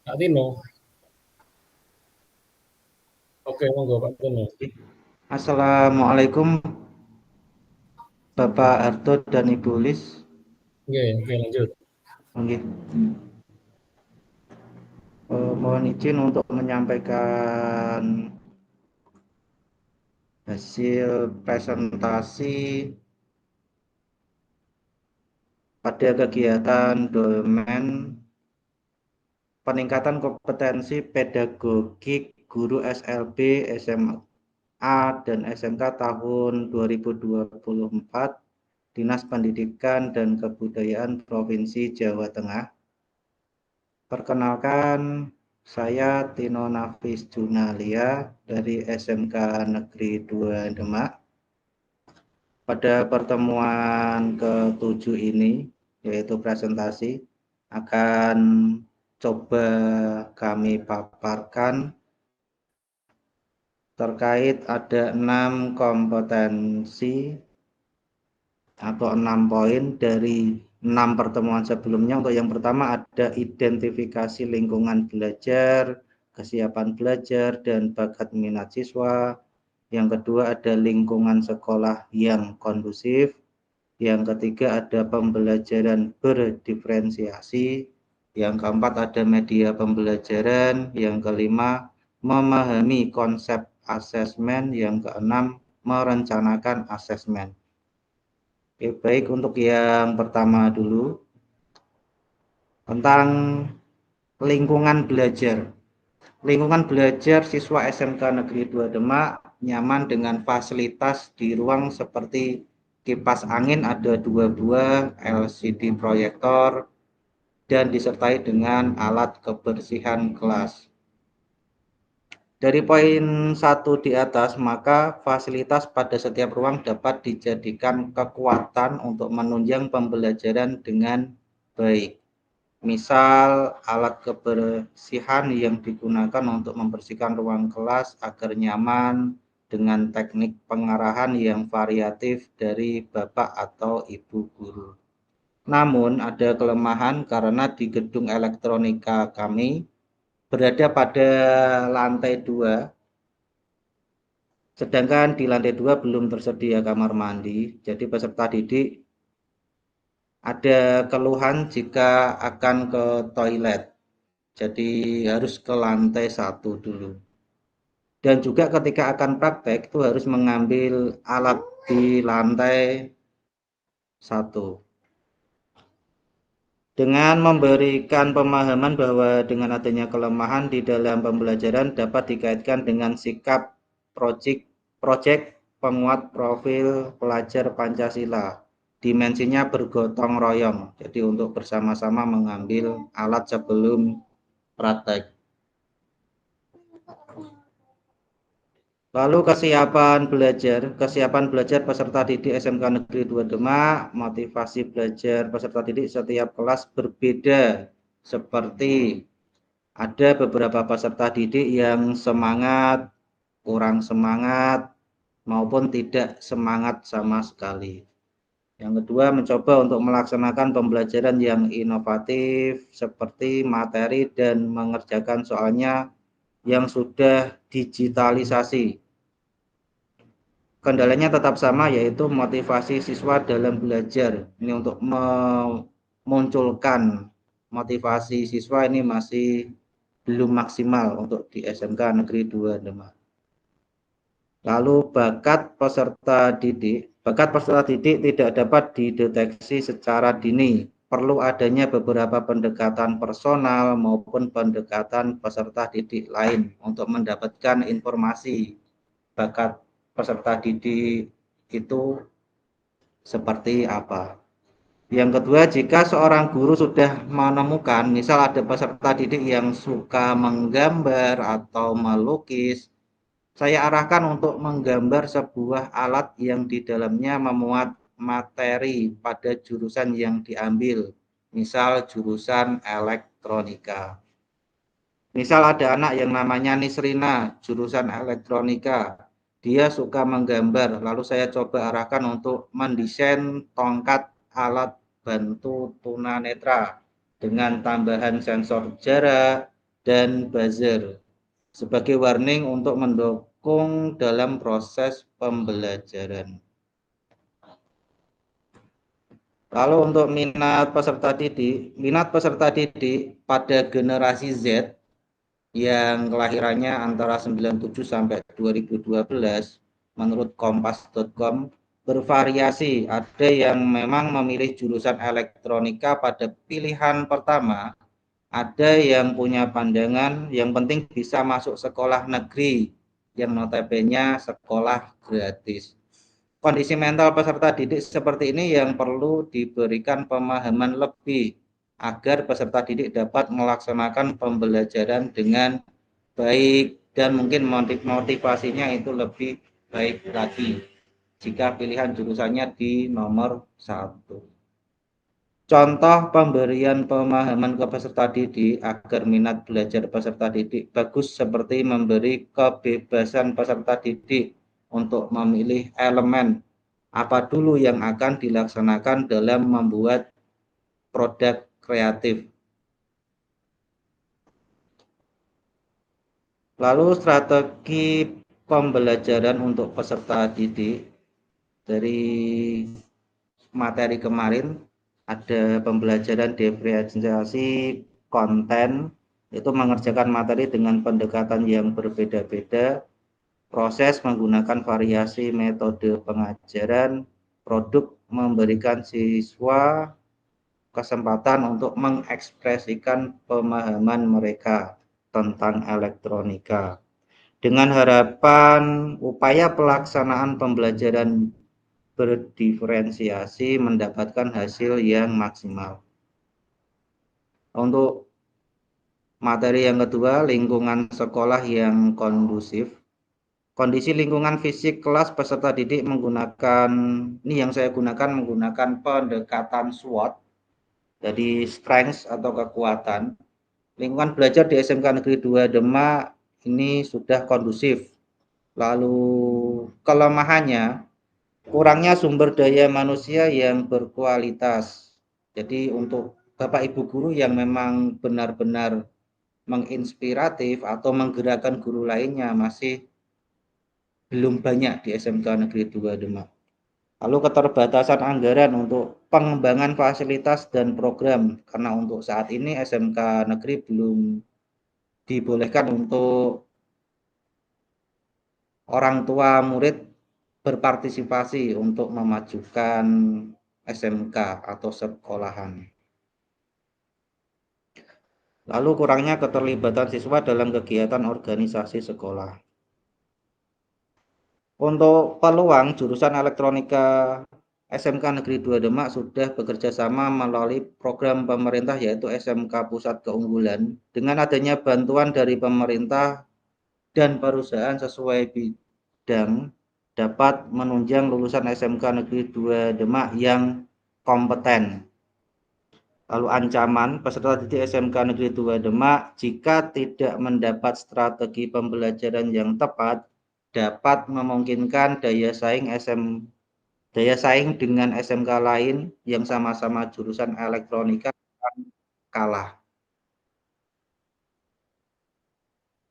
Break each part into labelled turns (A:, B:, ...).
A: Kak Tino. Oke, monggo Pak Tino.
B: Assalamualaikum Bapak Harto dan Ibu Lis.
A: Oke, oke lanjut.
B: Nggih. Mohon izin untuk menyampaikan hasil presentasi pada kegiatan domen peningkatan kompetensi pedagogik guru SLB, SMA, dan SMK tahun 2024 Dinas Pendidikan dan Kebudayaan Provinsi Jawa Tengah. Perkenalkan, saya Tino Nafis Junalia dari SMK Negeri 2 Demak. Pada pertemuan ke-7 ini, yaitu presentasi, akan coba kami paparkan terkait ada 6 kompetensi atau 6 poin dari 6 pertemuan sebelumnya. Untuk yang pertama ada identifikasi lingkungan belajar, kesiapan belajar, dan bakat minat siswa. Yang kedua ada lingkungan sekolah yang kondusif. Yang ketiga ada pembelajaran berdiferensiasi. Yang keempat ada media pembelajaran. Yang kelima memahami konsep asesmen. Yang keenam merencanakan asesmen. Oke, baik, untuk yang pertama dulu tentang lingkungan belajar. Lingkungan belajar siswa SMK Negeri 2 Demak nyaman dengan fasilitas di ruang seperti kipas angin ada 2 buah, LCD proyektor, dan disertai dengan alat kebersihan kelas. Dari poin 1 di atas, maka fasilitas pada setiap ruang dapat dijadikan kekuatan untuk menunjang pembelajaran dengan baik. Misal alat kebersihan yang digunakan untuk membersihkan ruang kelas agar nyaman dengan teknik pengarahan yang variatif dari Bapak atau Ibu guru. Namun ada kelemahan karena di gedung elektronika kami berada pada lantai 2, sedangkan di lantai 2 belum tersedia kamar mandi. Jadi peserta didik ada keluhan jika akan ke toilet. Jadi harus ke lantai 1 dulu. Dan juga ketika akan praktek itu harus mengambil alat di lantai 1. Dengan memberikan pemahaman bahwa dengan adanya kelemahan di dalam pembelajaran dapat dikaitkan dengan sikap project penguat profil pelajar Pancasila. Dimensinya bergotong royong. Jadi untuk bersama-sama mengambil alat sebelum praktek. Lalu kesiapan belajar peserta didik SMK Negeri 2 Demak, motivasi belajar peserta didik setiap kelas berbeda, seperti ada beberapa peserta didik yang semangat, kurang semangat, maupun tidak semangat sama sekali. Yang kedua, mencoba untuk melaksanakan pembelajaran yang inovatif, seperti materi dan mengerjakan soalnya yang sudah digitalisasi. Kendalanya tetap sama, yaitu motivasi siswa dalam belajar. Ini untuk memunculkan motivasi siswa ini masih belum maksimal untuk di SMK Negeri 2 Demak. Lalu bakat peserta didik tidak dapat dideteksi secara dini. Perlu adanya beberapa pendekatan personal maupun pendekatan peserta didik lain untuk mendapatkan informasi bakat peserta didik itu seperti apa. Yang kedua, jika seorang guru sudah menemukan, misal ada peserta didik yang suka menggambar atau melukis, saya arahkan untuk menggambar sebuah alat yang di dalamnya memuat materi pada jurusan yang diambil, misal jurusan elektronika. Misal ada anak yang namanya Nisrina, jurusan elektronika. Dia suka menggambar, lalu saya coba arahkan untuk mendesain tongkat alat bantu tunanetra dengan tambahan sensor jarak, dan buzzer sebagai warning untuk mendukung dalam proses pembelajaran. Lalu untuk minat peserta didik pada generasi Z yang kelahirannya antara 97 sampai 2012 menurut kompas.com bervariasi. Ada yang memang memilih jurusan elektronika pada pilihan pertama, ada yang punya pandangan yang penting bisa masuk sekolah negeri yang notabene sekolah gratis. Kondisi mental peserta didik seperti ini yang perlu diberikan pemahaman lebih agar peserta didik dapat melaksanakan pembelajaran dengan baik dan mungkin motivasinya itu lebih baik lagi jika pilihan jurusannya di nomor 1. Contoh pemberian pemahaman ke peserta didik agar minat belajar peserta didik bagus seperti memberi kebebasan peserta didik untuk memilih elemen apa dulu yang akan dilaksanakan dalam membuat produk kreatif. Lalu strategi pembelajaran untuk peserta didik dari materi kemarin ada pembelajaran diferensiasi konten, itu mengerjakan materi dengan pendekatan yang berbeda-beda, proses menggunakan variasi metode pengajaran, produk memberikan siswa kesempatan untuk mengekspresikan pemahaman mereka tentang elektronika. Dengan harapan upaya pelaksanaan pembelajaran berdiferensiasi mendapatkan hasil yang maksimal. Untuk materi yang kedua, lingkungan sekolah yang kondusif. Kondisi lingkungan fisik kelas peserta didik menggunakan, ini yang saya gunakan menggunakan pendekatan SWOT, jadi strength atau kekuatan. Lingkungan belajar di SMK Negeri 2 Demak ini sudah kondusif. Lalu kelemahannya, kurangnya sumber daya manusia yang berkualitas. Jadi untuk Bapak Ibu guru yang memang benar-benar menginspiratif atau menggerakkan guru lainnya masih belum banyak di SMK Negeri 2 Demak. Lalu keterbatasan anggaran untuk pengembangan fasilitas dan program, karena untuk saat ini SMK Negeri belum dibolehkan untuk orang tua murid berpartisipasi untuk memajukan SMK atau sekolahan. Lalu kurangnya keterlibatan siswa dalam kegiatan organisasi sekolah. Untuk peluang jurusan elektronika SMK Negeri 2 Demak sudah bekerja sama melalui program pemerintah yaitu SMK Pusat Keunggulan. Dengan adanya bantuan dari pemerintah dan perusahaan sesuai bidang dapat menunjang lulusan SMK Negeri 2 Demak yang kompeten. Lalu ancaman peserta didik SMK Negeri 2 Demak jika tidak mendapat strategi pembelajaran yang tepat dapat memungkinkan daya saing dengan SMK lain yang sama-sama jurusan elektronika kalah.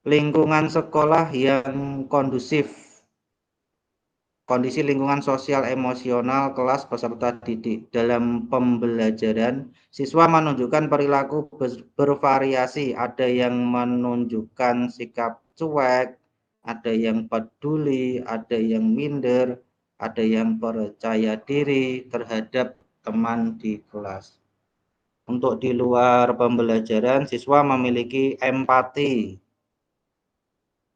B: Lingkungan sekolah yang kondusif. Kondisi lingkungan sosial emosional kelas peserta didik dalam pembelajaran, siswa menunjukkan perilaku bervariasi, ada yang menunjukkan sikap cuek, ada yang peduli, ada yang minder, ada yang percaya diri terhadap teman di kelas. Untuk di luar pembelajaran, siswa memiliki empati,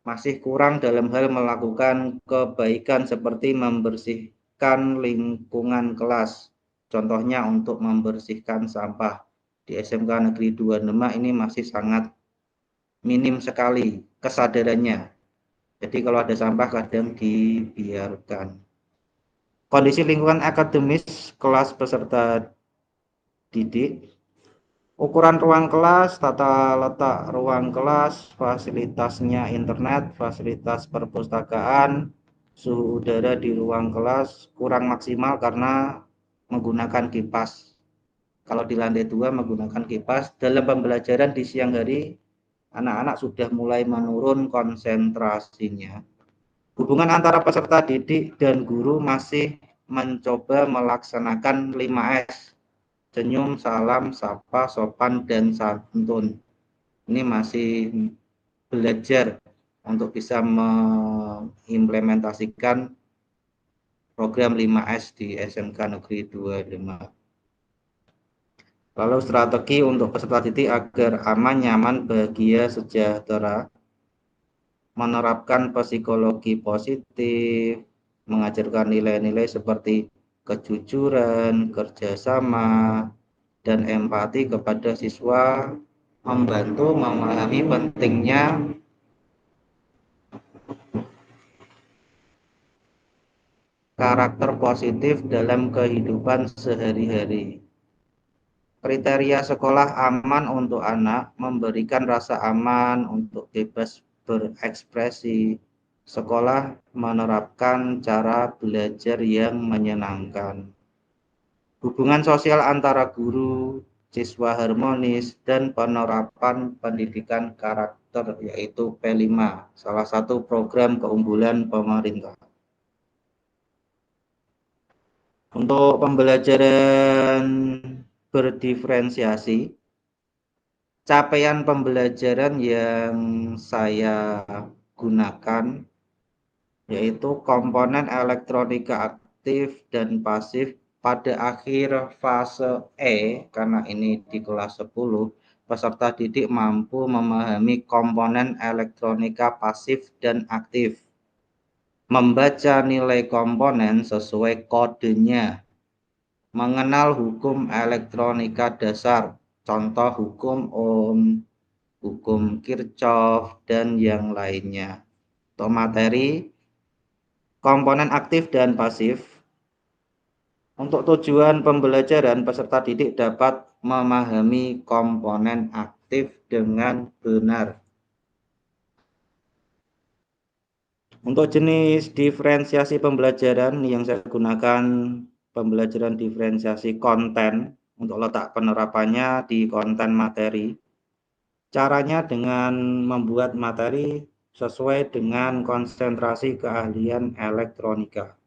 B: masih kurang dalam hal melakukan kebaikan seperti membersihkan lingkungan kelas. Contohnya untuk membersihkan sampah. Di SMK Negeri 2 Demak ini masih sangat minim sekali kesadarannya. Jadi kalau ada sampah kadang dibiarkan. Kondisi lingkungan akademis kelas peserta didik. Ukuran ruang kelas, tata letak ruang kelas, fasilitasnya internet, fasilitas perpustakaan, suhu udara di ruang kelas kurang maksimal karena menggunakan kipas. Kalau di lantai 2 menggunakan kipas, dalam pembelajaran di siang hari anak-anak sudah mulai menurun konsentrasinya. Hubungan antara peserta didik dan guru masih mencoba melaksanakan 5S. Senyum, salam, sapa, sopan, dan santun. Ini masih belajar untuk bisa mengimplementasikan program 5S di SMK Negeri 25. Lalu strategi untuk peserta didik agar aman, nyaman, bahagia, sejahtera, menerapkan psikologi positif, mengajarkan nilai-nilai seperti kejujuran, kerjasama, dan empati kepada siswa, membantu memahami pentingnya karakter positif dalam kehidupan sehari-hari. Kriteria sekolah aman untuk anak, memberikan rasa aman untuk bebas berekspresi. Sekolah menerapkan cara belajar yang menyenangkan. Hubungan sosial antara guru, siswa harmonis, dan penerapan pendidikan karakter, yaitu P5, salah satu program keunggulan pemerintah. Untuk pembelajaran berdiferensiasi, capaian pembelajaran yang saya gunakan yaitu komponen elektronika aktif dan pasif pada akhir fase E, karena ini di kelas 10, peserta didik mampu memahami komponen elektronika pasif dan aktif, membaca nilai komponen sesuai kodenya, mengenal hukum elektronika dasar, contoh hukum Ohm, hukum Kirchhoff, dan yang lainnya. Untuk materi, komponen aktif dan pasif. Untuk tujuan pembelajaran, peserta didik dapat memahami komponen aktif dengan benar. Untuk jenis diferensiasi pembelajaran yang saya gunakan, pembelajaran diferensiasi konten, untuk letak penerapannya di konten materi. Caranya dengan membuat materi sesuai dengan konsentrasi keahlian elektronika.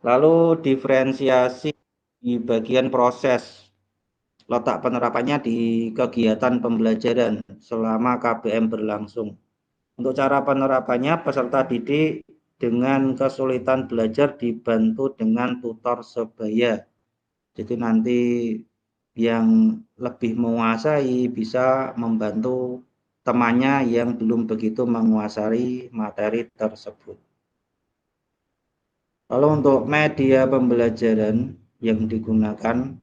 B: Lalu diferensiasi di bagian proses. Letak penerapannya di kegiatan pembelajaran selama KBM berlangsung. Untuk cara penerapannya, peserta didik dengan kesulitan belajar dibantu dengan tutor sebaya. Jadi nanti yang lebih menguasai bisa membantu temannya yang belum begitu menguasai materi tersebut. Lalu untuk media pembelajaran yang digunakan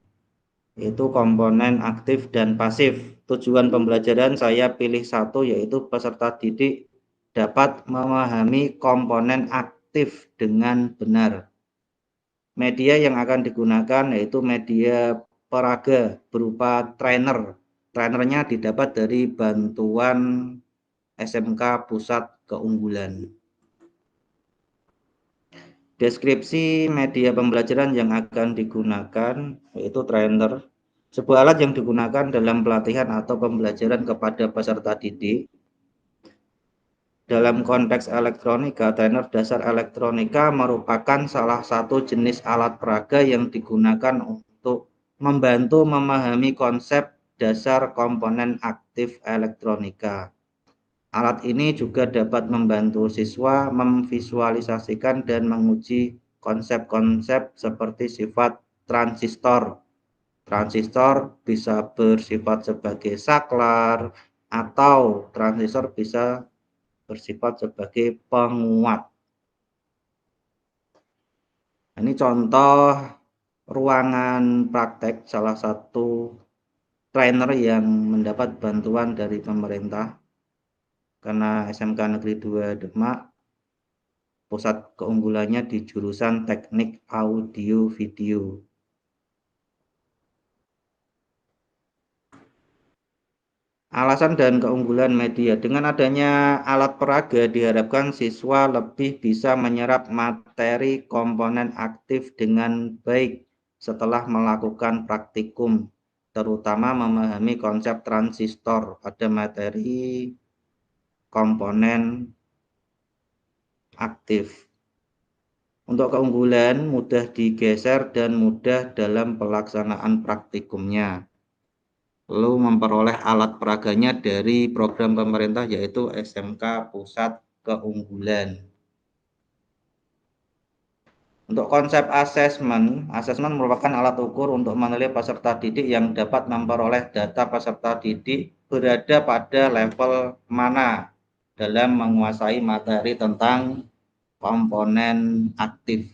B: yaitu komponen aktif dan pasif. Tujuan pembelajaran saya pilih satu, yaitu peserta didik dapat memahami komponen aktif dengan benar. Media yang akan digunakan yaitu media peraga berupa trainer. Trainernya didapat dari bantuan SMK Pusat Keunggulan. Deskripsi media pembelajaran yang akan digunakan yaitu trainer, sebuah alat yang digunakan dalam pelatihan atau pembelajaran kepada peserta didik. Dalam konteks elektronika, trainer dasar elektronika merupakan salah satu jenis alat peraga yang digunakan untuk membantu memahami konsep dasar komponen aktif elektronika. Alat ini juga dapat membantu siswa memvisualisasikan dan menguji konsep-konsep seperti sifat transistor. Transistor bisa bersifat sebagai saklar atau transistor bisa bersifat sebagai penguat. Ini contoh ruangan praktek salah satu trainer yang mendapat bantuan dari pemerintah. Karena SMK Negeri 2 Demak pusat keunggulannya di jurusan teknik audio video. Alasan dan keunggulan media. Dengan adanya alat peraga diharapkan siswa lebih bisa menyerap materi komponen aktif dengan baik setelah melakukan praktikum. terutama memahami konsep transistor pada materi komponen aktif. Untuk keunggulan, mudah digeser dan mudah dalam pelaksanaan praktikumnya. Lalu memperoleh alat peraganya dari program pemerintah yaitu SMK Pusat Keunggulan. Untuk konsep asesmen merupakan alat ukur untuk menilai peserta didik yang dapat memperoleh data peserta didik berada pada level mana dalam menguasai materi tentang komponen aktif.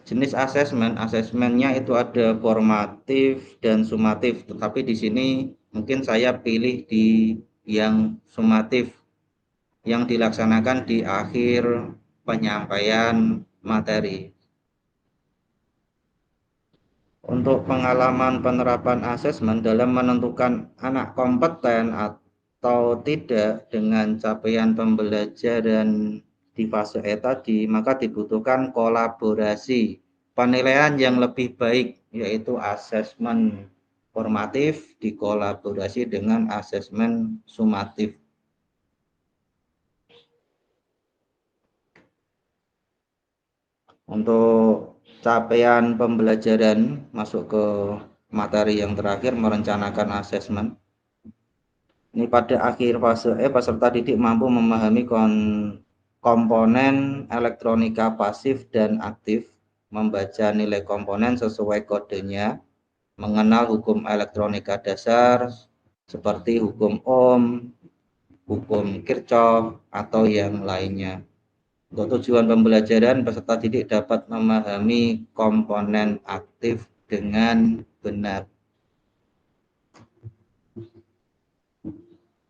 B: Jenis asesmennya itu ada formatif dan sumatif, tetapi di sini mungkin saya pilih di yang sumatif yang dilaksanakan di akhir penyampaian materi. Untuk pengalaman penerapan asesmen dalam menentukan anak kompeten atau tidak dengan capaian pembelajaran di fase E tadi, maka dibutuhkan kolaborasi penilaian yang lebih baik, yaitu asesmen formatif dikolaborasi dengan asesmen sumatif. Untuk capaian pembelajaran masuk ke materi yang terakhir, merencanakan asesmen. Ini pada akhir fase E, peserta didik mampu memahami komponen elektronika pasif dan aktif, membaca nilai komponen sesuai kodenya, mengenal hukum elektronika dasar seperti hukum Ohm, hukum Kirchhoff, atau yang lainnya. Untuk tujuan pembelajaran, peserta didik dapat memahami komponen aktif dengan benar.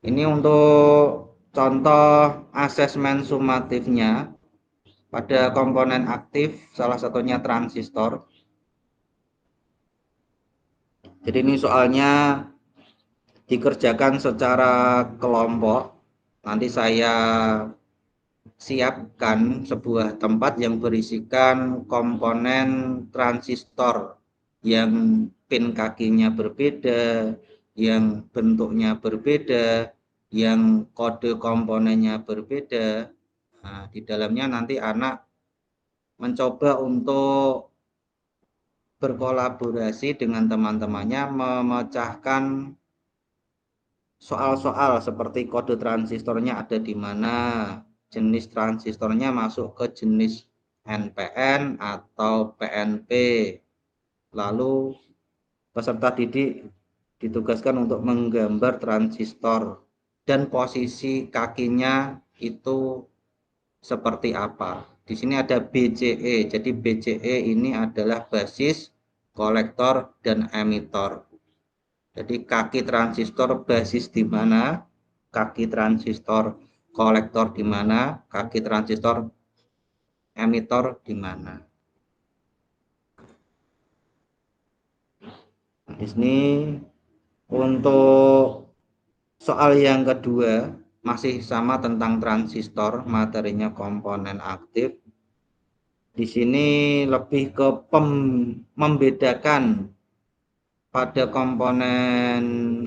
B: Ini untuk contoh asesmen sumatifnya pada komponen aktif, salah satunya transistor. Jadi ini soalnya dikerjakan secara kelompok. Nanti saya siapkan sebuah tempat yang berisikan komponen transistor yang pin kakinya berbeda, yang bentuknya berbeda, yang kode komponennya berbeda. Nah, di dalamnya nanti anak mencoba untuk berkolaborasi dengan teman-temannya memecahkan soal-soal seperti kode transistornya ada di mana, jenis transistornya masuk ke jenis NPN atau PNP. Lalu peserta didik ditugaskan untuk menggambar transistor dan posisi kakinya itu seperti apa. Di sini ada BCE. Jadi BCE ini adalah basis, kolektor, dan emitor. Jadi kaki transistor basis di mana, kaki transistor kolektor di mana, kaki transistor emitor di mana. Nah, di sini untuk soal yang kedua masih sama tentang transistor, materinya komponen aktif. Di sini lebih ke membedakan pada komponen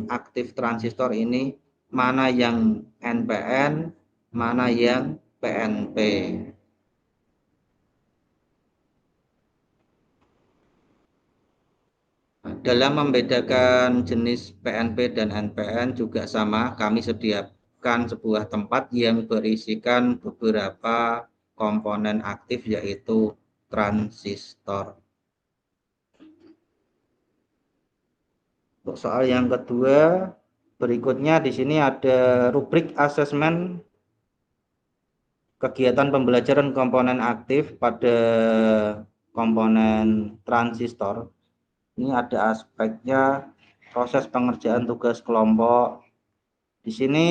B: aktif transistor ini mana yang NPN, mana yang PNP. Dalam membedakan jenis PNP dan NPN juga sama, kami sediakan sebuah tempat yang berisikan beberapa komponen aktif yaitu transistor. Untuk soal yang kedua, berikutnya di sini ada rubrik asesmen kegiatan pembelajaran komponen aktif pada komponen transistor. Ini ada aspeknya proses pengerjaan tugas kelompok. Di sini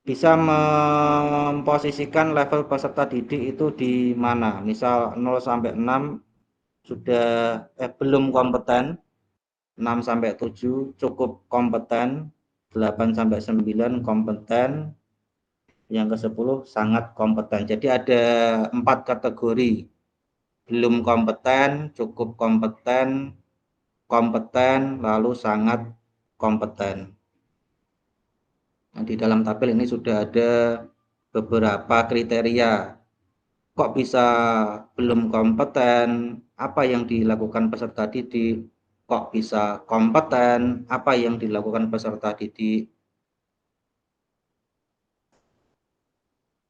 B: bisa memposisikan level peserta didik itu di mana. Misal 0 sampai 6 sudah belum kompeten, 6 sampai 7 cukup kompeten, 8 sampai 9 kompeten, yang ke-10 sangat kompeten. Jadi ada 4 kategori. belum kompeten, cukup kompeten, kompeten, lalu sangat kompeten. Nah, di dalam tabel ini sudah ada beberapa kriteria. Kok bisa belum kompeten? Apa yang dilakukan peserta didik? Kok bisa kompeten? Apa yang dilakukan peserta didik?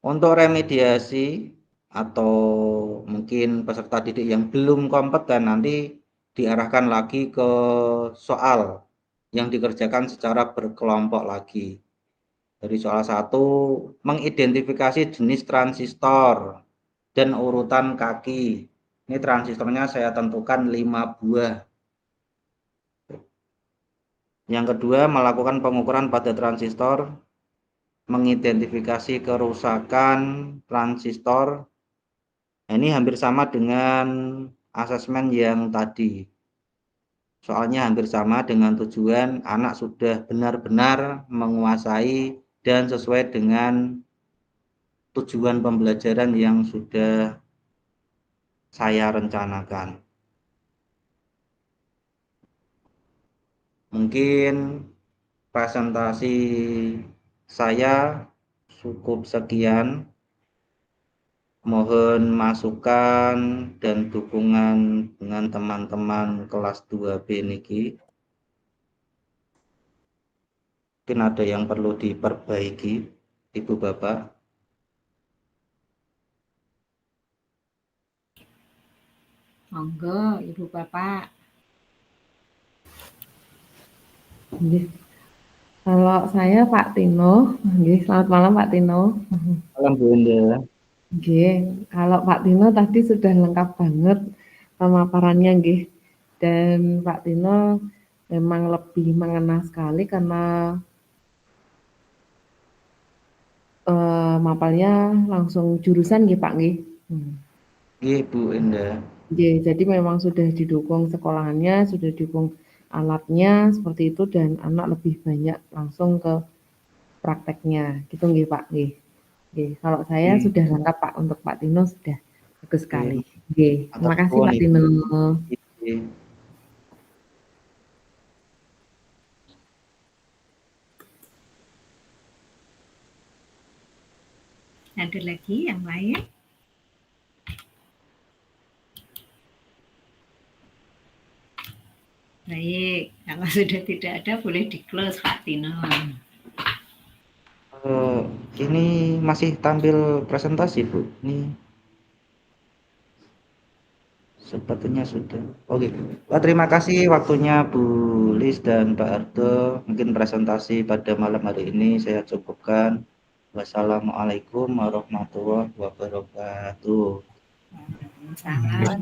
B: Untuk remediasi atau mungkin peserta didik yang belum kompeten nanti diarahkan lagi ke soal yang dikerjakan secara berkelompok lagi. Dari soal 1, mengidentifikasi jenis transistor dan urutan kaki. Ini transistornya saya tentukan 5 buah. Yang kedua, melakukan pengukuran pada transistor, mengidentifikasi kerusakan transistor. Nah, ini hampir sama dengan asesmen yang tadi. Soalnya hampir sama dengan tujuan anak sudah benar-benar menguasai dan sesuai dengan tujuan pembelajaran yang sudah saya rencanakan. Mungkin presentasi saya cukup sekian. Mohon masukan dan dukungan dengan teman-teman kelas 2B niki. Mungkin ada yang perlu diperbaiki, Ibu Bapak.
C: Monggo, Ibu Bapak.
D: Kalau saya Pak Tino, selamat malam Pak Tino.
B: Malam Bu Indah.
D: Kalau Pak Tino tadi sudah lengkap banget pemaparannya, dan Pak Tino memang lebih mengena sekali karena mapalnya langsung jurusan Pak.
B: Bu Indah.
D: Jadi memang sudah didukung sekolahannya, sudah didukung alatnya seperti itu, dan anak lebih banyak langsung ke prakteknya, gitu Pak. Kalau saya sudah lengkap Pak, untuk Pak Tino sudah bagus sekali. Terima kasih Pak Tino.
C: Ada lagi yang lain? Baik, kalau sudah tidak ada boleh di-close Pak Tino.
B: Ini masih tampil presentasi Bu. Ini sepertinya sudah. Oke. Terima kasih waktunya Bu Lis dan Pak Ardo. Mungkin presentasi pada malam hari ini saya cukupkan. Wassalamualaikum warahmatullahi wabarakatuh.
C: Salam.